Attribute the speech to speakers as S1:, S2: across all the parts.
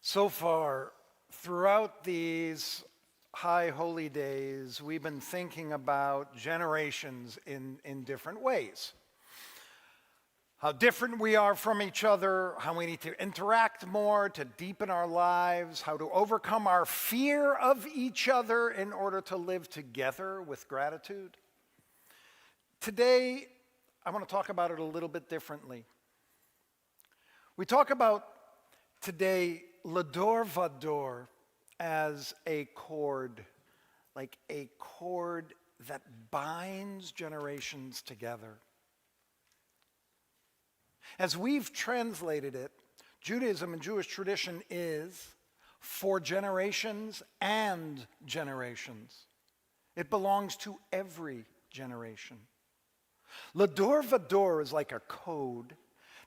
S1: So far, throughout these high holy days, we've been thinking about generations in different ways. How different we are from each other, how we need to interact more to deepen our lives, how to overcome our fear of each other in order to live together with gratitude. Today, I want to talk about it a little bit differently. We talk about today Lador Vador as a cord, like a cord that binds generations together. As we've translated it, Judaism and Jewish tradition is for generations and generations. It belongs to every generation. Lador Vador is like a code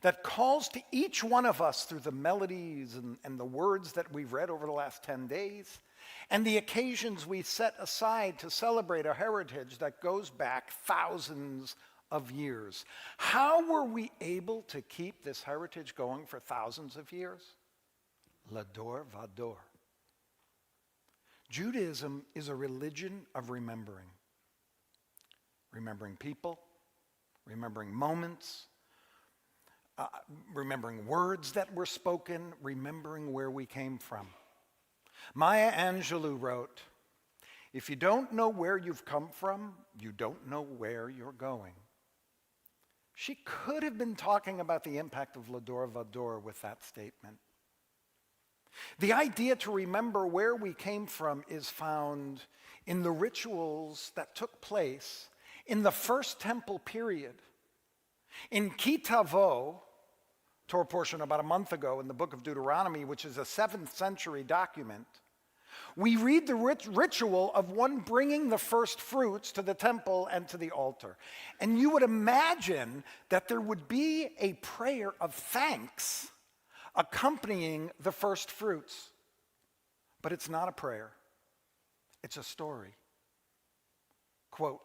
S1: that calls to each one of us through the melodies and the words that we've read over the last 10 days and the occasions we set aside to celebrate a heritage that goes back thousands of years. How were we able to keep this heritage going for thousands of years? Lador Vador. Judaism is a religion of remembering. Remembering people, remembering moments, remembering words that were spoken, remembering where we came from. Maya Angelou wrote, "If you don't know where you've come from, you don't know where you're going." She could have been talking about the impact of Lador Vador with that statement. The idea to remember where we came from is found in the rituals that took place in the first temple period. In Kitavo, Torah portion about a month ago in the book of Deuteronomy, which is a 7th century document, we read the ritual of one bringing the first fruits to the temple and to the altar. And you would imagine that there would be a prayer of thanks accompanying the first fruits. But it's not a prayer. It's a story. Quote,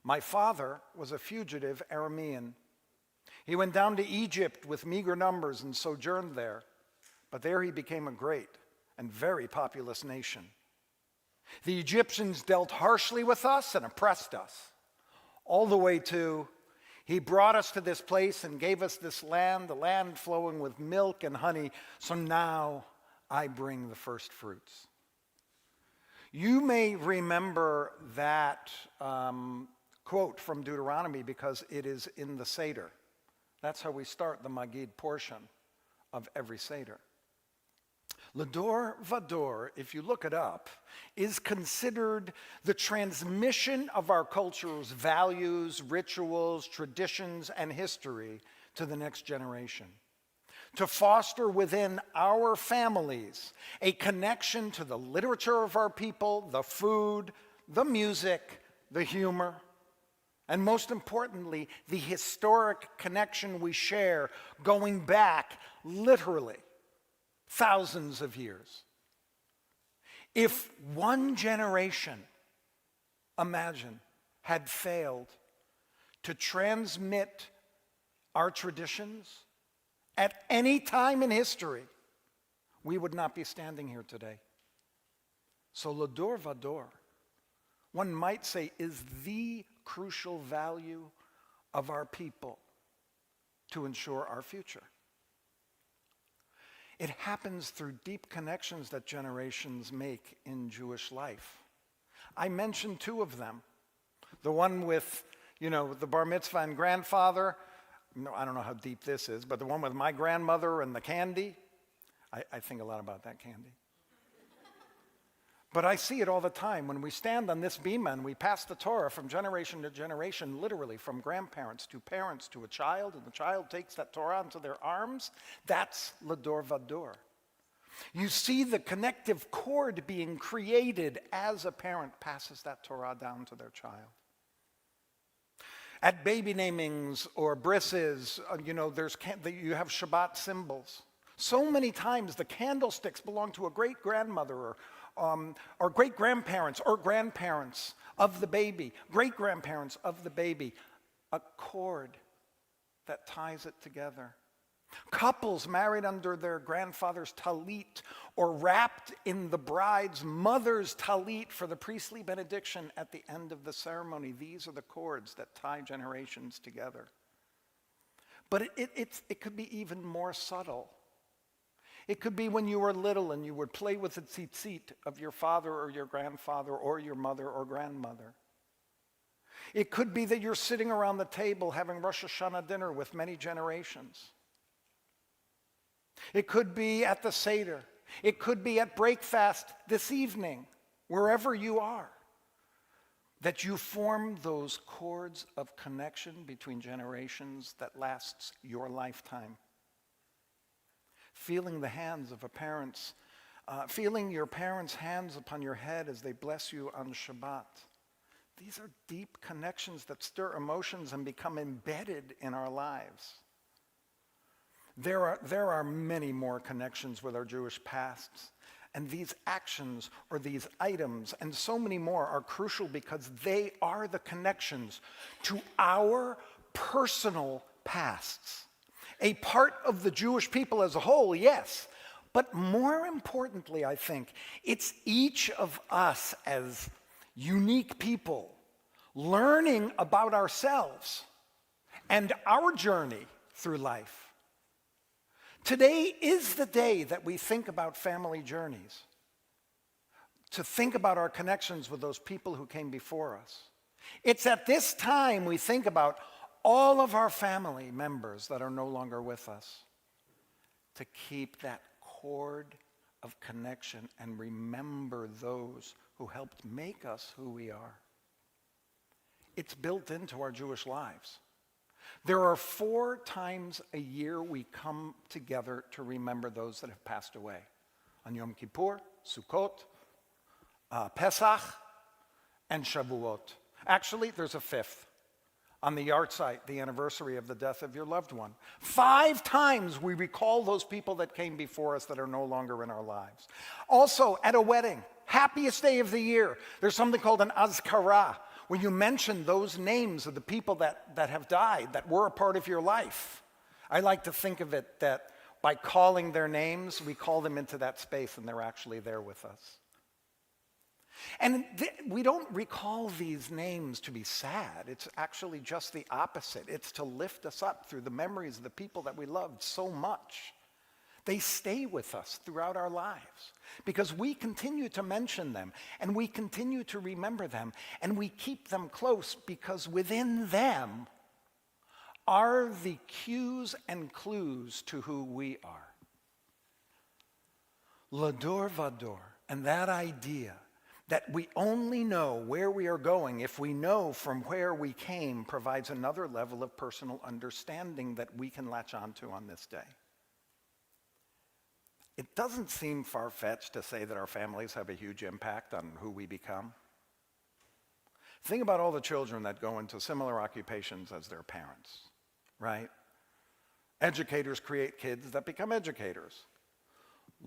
S1: "My father was a fugitive Aramean. He went down to Egypt with meager numbers and sojourned there, but there he became a great and very populous nation. The Egyptians dealt harshly with us and oppressed us, all the way to, he brought us to this place and gave us this land, the land flowing with milk and honey, so now I bring the first fruits." You may remember that quote from Deuteronomy because it is in the Seder. That's how we start the Magid portion of every Seder. Lador Vador, if you look it up, is considered the transmission of our culture's values, rituals, traditions, and history to the next generation. To foster within our families a connection to the literature of our people, the food, the music, the humor, and most importantly, the historic connection we share going back literally thousands of years. If one generation, imagine, had failed to transmit our traditions at any time in history, we would not be standing here today. So Lador Vador, one might say, is the crucial value of our people to ensure our future. It happens through deep connections that generations make in Jewish life. I mentioned two of them. The one with, the bar mitzvah and grandfather. No, I don't know how deep this is, but the one with my grandmother and the candy. I think a lot about that candy. But I see it all the time when we stand on this bima and we pass the Torah from generation to generation, literally from grandparents to parents to a child, and the child takes that Torah into their arms. That's Lador Vador. You see the connective cord being created as a parent passes that Torah down to their child. At baby namings or brises, you have Shabbat symbols. So many times the candlesticks belong to a great-grandmother or great-grandparents or grandparents of the baby, great-grandparents of the baby, a cord that ties it together. Couples married under their grandfather's talit or wrapped in the bride's mother's talit for the priestly benediction at the end of the ceremony. These are the cords that tie generations together. But it could be even more subtle. It could be when you were little and you would play with the tzitzit of your father or your grandfather or your mother or grandmother. It could be that you're sitting around the table having Rosh Hashanah dinner with many generations. It could be at the Seder. It could be at breakfast this evening, wherever you are, that you form those cords of connection between generations that lasts your lifetime. Feeling the hands of feeling your parents' hands upon your head as they bless you on Shabbat. These are deep connections that stir emotions and become embedded in our lives. There are many more connections with our Jewish pasts, and these actions or these items and so many more are crucial because they are the connections to our personal pasts. A part of the Jewish people as a whole, yes, but more importantly, I think, it's each of us as unique people learning about ourselves and our journey through life. Today is the day that we think about family journeys, to think about our connections with those people who came before us. It's at this time we think about all of our family members that are no longer with us, to keep that cord of connection and remember those who helped make us who we are. It's built into our Jewish lives. There are 4 times a year we come together to remember those that have passed away. On Yom Kippur, Sukkot, Pesach, and Shavuot. Actually, there's a 5th. On the yahrzeit, the anniversary of the death of your loved one. 5 times we recall those people that came before us that are no longer in our lives. Also, at a wedding, happiest day of the year, there's something called an azkara, where you mention those names of the people that have died, that were a part of your life. I like to think of it that by calling their names, we call them into that space and they're actually there with us. And we don't recall these names to be sad. It's actually just the opposite. It's to lift us up through the memories of the people that we loved so much. They stay with us throughout our lives because we continue to mention them and we continue to remember them and we keep them close because within them are the cues and clues to who we are. Lador vador, and that idea that we only know where we are going if we know from where we came provides another level of personal understanding that we can latch onto on this day. It doesn't seem far-fetched to say that our families have a huge impact on who we become. Think about all the children that go into similar occupations as their parents, right? Educators create kids that become educators.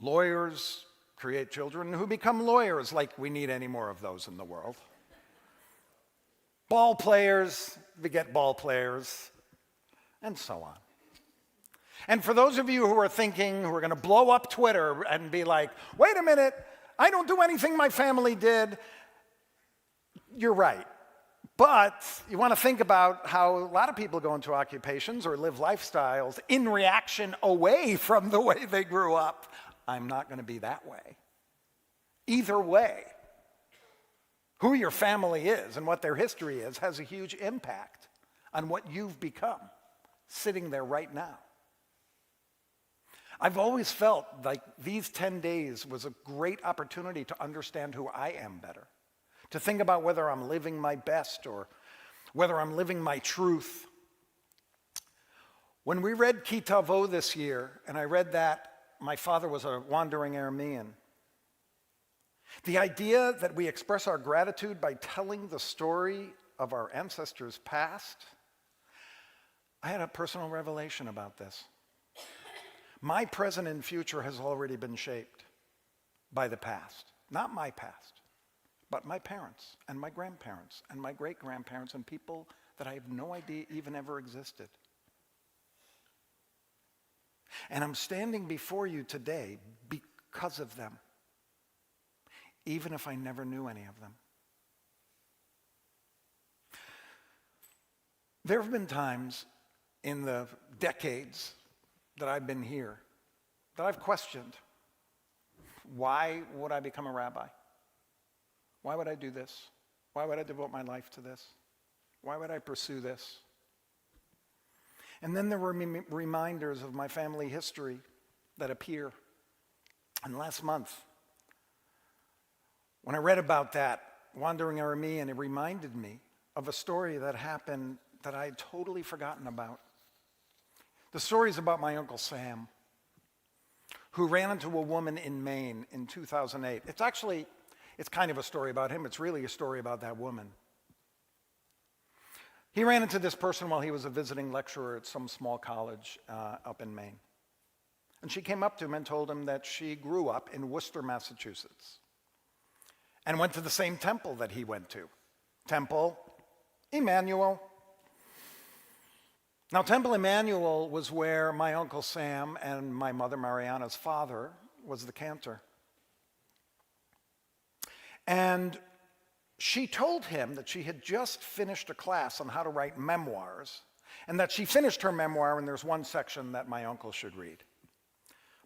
S1: Lawyers create children who become lawyers, like we need any more of those in the world. Ball players beget ball players, and so on. And for those of you who are thinking, who are going to blow up Twitter and be like, wait a minute, I don't do anything my family did, you're right. But you want to think about how a lot of people go into occupations or live lifestyles in reaction away from the way they grew up. I'm not going to be that way. Either way, who your family is and what their history is has a huge impact on what you've become sitting there right now. I've always felt like these 10 days was a great opportunity to understand who I am better, to think about whether I'm living my best or whether I'm living my truth. When we read Ki Tavo this year, and I read that my father was a wandering Aramean, the idea that we express our gratitude by telling the story of our ancestors' past, I had a personal revelation about this. My present and future has already been shaped by the past. Not my past, but my parents and my grandparents and my great-grandparents and people that I have no idea even ever existed. And I'm standing before you today because of them, even if I never knew any of them. There have been times in the decades that I've been here that I've questioned, why would I become a rabbi? Why would I do this? Why would I devote my life to this? Why would I pursue this? And then there were reminders of my family history that appear. And last month, when I read about that wandering Aramean, it reminded me of a story that happened that I had totally forgotten about. The story is about my Uncle Sam, who ran into a woman in Maine in 2008. It's kind of a story about him. It's really a story about that woman. He ran into this person while he was a visiting lecturer at some small college up in Maine. And she came up to him and told him that she grew up in Worcester, Massachusetts, and went to the same temple that he went to, Temple Emmanuel. Now, Temple Emmanuel was where my Uncle Sam and my mother Mariana's father was the cantor. And she told him that she had just finished a class on how to write memoirs, and that she finished her memoir and there's one section that my uncle should read.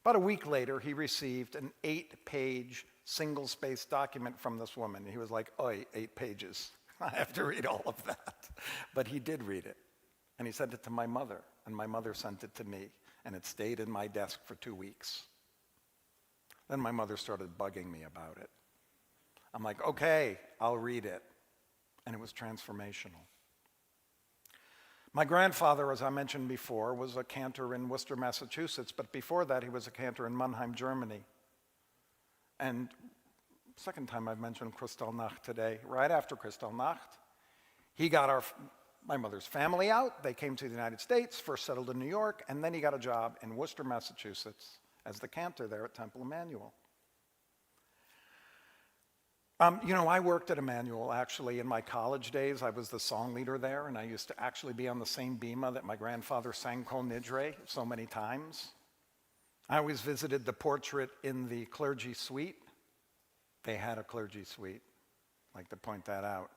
S1: About a week later, he received an 8-page single-spaced document from this woman. He was like, "Oi, 8 pages. I have to read all of that." But he did read it. And he sent it to my mother, and my mother sent it to me, and it stayed in my desk for 2 weeks. Then my mother started bugging me about it. I'm like, "Okay, I'll read it." And it was transformational. My grandfather, as I mentioned before, was a cantor in Worcester, Massachusetts, but before that he was a cantor in Mannheim, Germany. And second time I've mentioned Kristallnacht today. Right after Kristallnacht, he got my mother's family out. They came to the United States, first settled in New York, and then he got a job in Worcester, Massachusetts as the cantor there at Temple Emmanuel. I worked at Emmanuel actually in my college days. I was the song leader there, and I used to actually be on the same bima that my grandfather sang Kol Nidre so many times. I always visited the portrait in the clergy suite. They had a clergy suite. I'd like to point that out.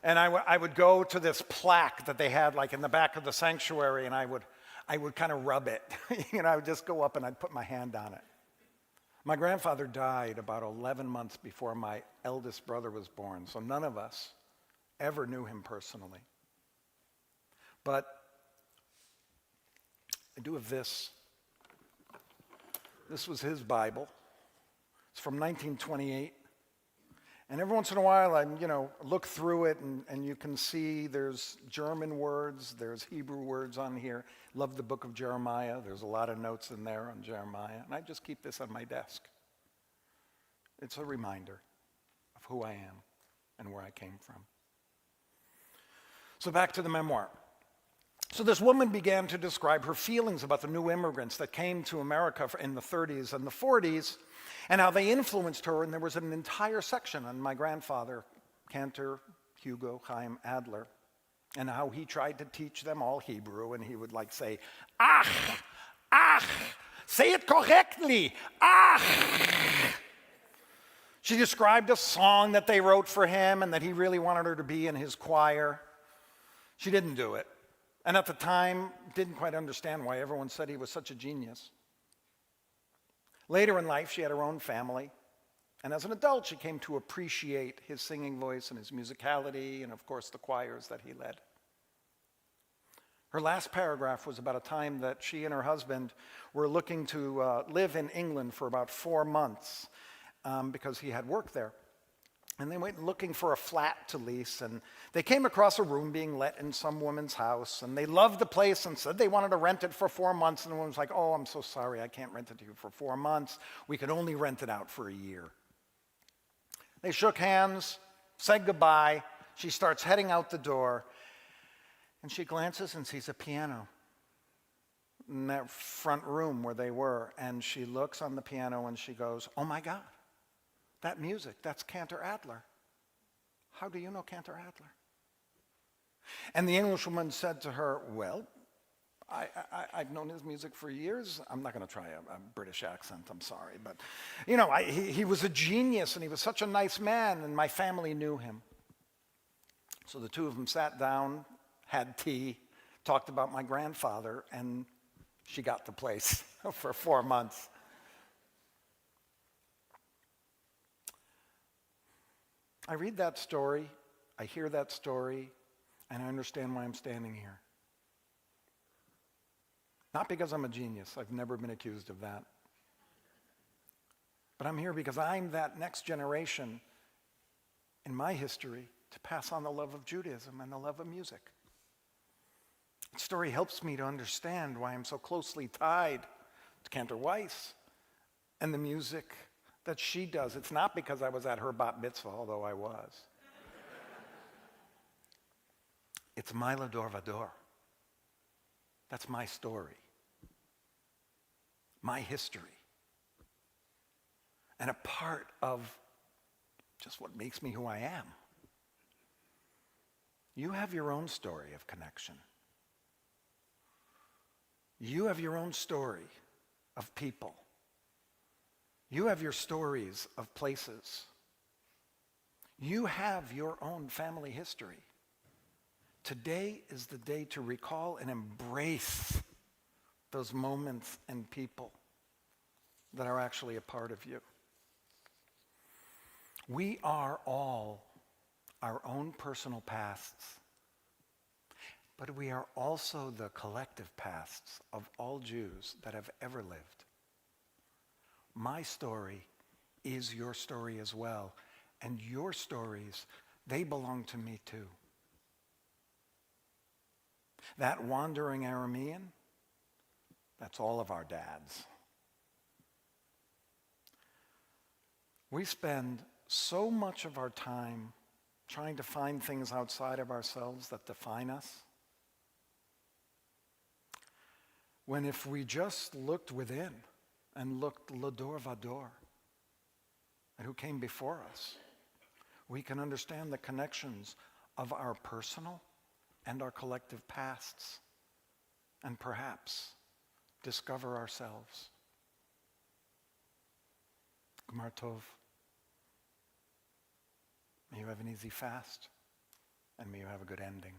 S1: And I would go to this plaque that they had like in the back of the sanctuary, and I would kind of rub it. I would just go up and I'd put my hand on it. My grandfather died about 11 months before my eldest brother was born, so none of us ever knew him personally. But I do have this. This was his Bible. It's from 1928. And every once in a while, I look through it, and you can see there's German words, there's Hebrew words on here. Love the book of Jeremiah. There's a lot of notes in there on Jeremiah. And I just keep this on my desk. It's a reminder of who I am and where I came from. So back to the memoir. So this woman began to describe her feelings about the new immigrants that came to America in the 30s and the 40s, and how they influenced her, and there was an entire section on my grandfather, Cantor Hugo Chaim Adler, and how he tried to teach them all Hebrew, and he would say, ach, say it correctly, ach. She described a song that they wrote for him and that he really wanted her to be in his choir. She didn't do it. And at the time, didn't quite understand why everyone said he was such a genius. Later in life, she had her own family. And as an adult, she came to appreciate his singing voice and his musicality and, of course, the choirs that he led. Her last paragraph was about a time that she and her husband were looking to live in England for about 4 months because he had work there. And they went looking for a flat to lease, and they came across a room being let in some woman's house, and they loved the place and said they wanted to rent it for 4 months, and the woman was like, "Oh, I'm so sorry, I can't rent it to you for 4 months. We could only rent it out for a year." They shook hands, said goodbye. She starts heading out the door, and she glances and sees a piano in that front room where they were, and she looks on the piano and she goes, "Oh my God. That music, that's Cantor Adler. How do you know Cantor Adler?" And the Englishwoman said to her, "Well, I've known his music for years. I'm not going to try a British accent, I'm sorry. But, he was a genius, and he was such a nice man, and my family knew him. So the two of them sat down, had tea, talked about my grandfather, and she got the place for 4 months. I read that story, I hear that story, and I understand why I'm standing here. Not because I'm a genius. I've never been accused of that. But I'm here because I'm that next generation in my history to pass on the love of Judaism and the love of music. The story helps me to understand why I'm so closely tied to Cantor Weiss and the music that she does. It's not because I was at her bat mitzvah, although I was. It's my Lador Vador. That's my story, my history, and a part of just what makes me who I am. You have your own story of connection. You have your own story of people. You have your stories of places. You have your own family history. Today is the day to recall and embrace those moments and people that are actually a part of you. We are all our own personal pasts, but we are also the collective pasts of all Jews that have ever lived. My story is your story as well, and your stories, they belong to me too. That wandering Aramean, that's all of our dads. We spend so much of our time trying to find things outside of ourselves that define us, when if we just looked within and looked Lador Vador at who came before us, we can understand the connections of our personal and our collective pasts, and perhaps discover ourselves. Gmar Tov. May you have an easy fast, and may you have a good ending.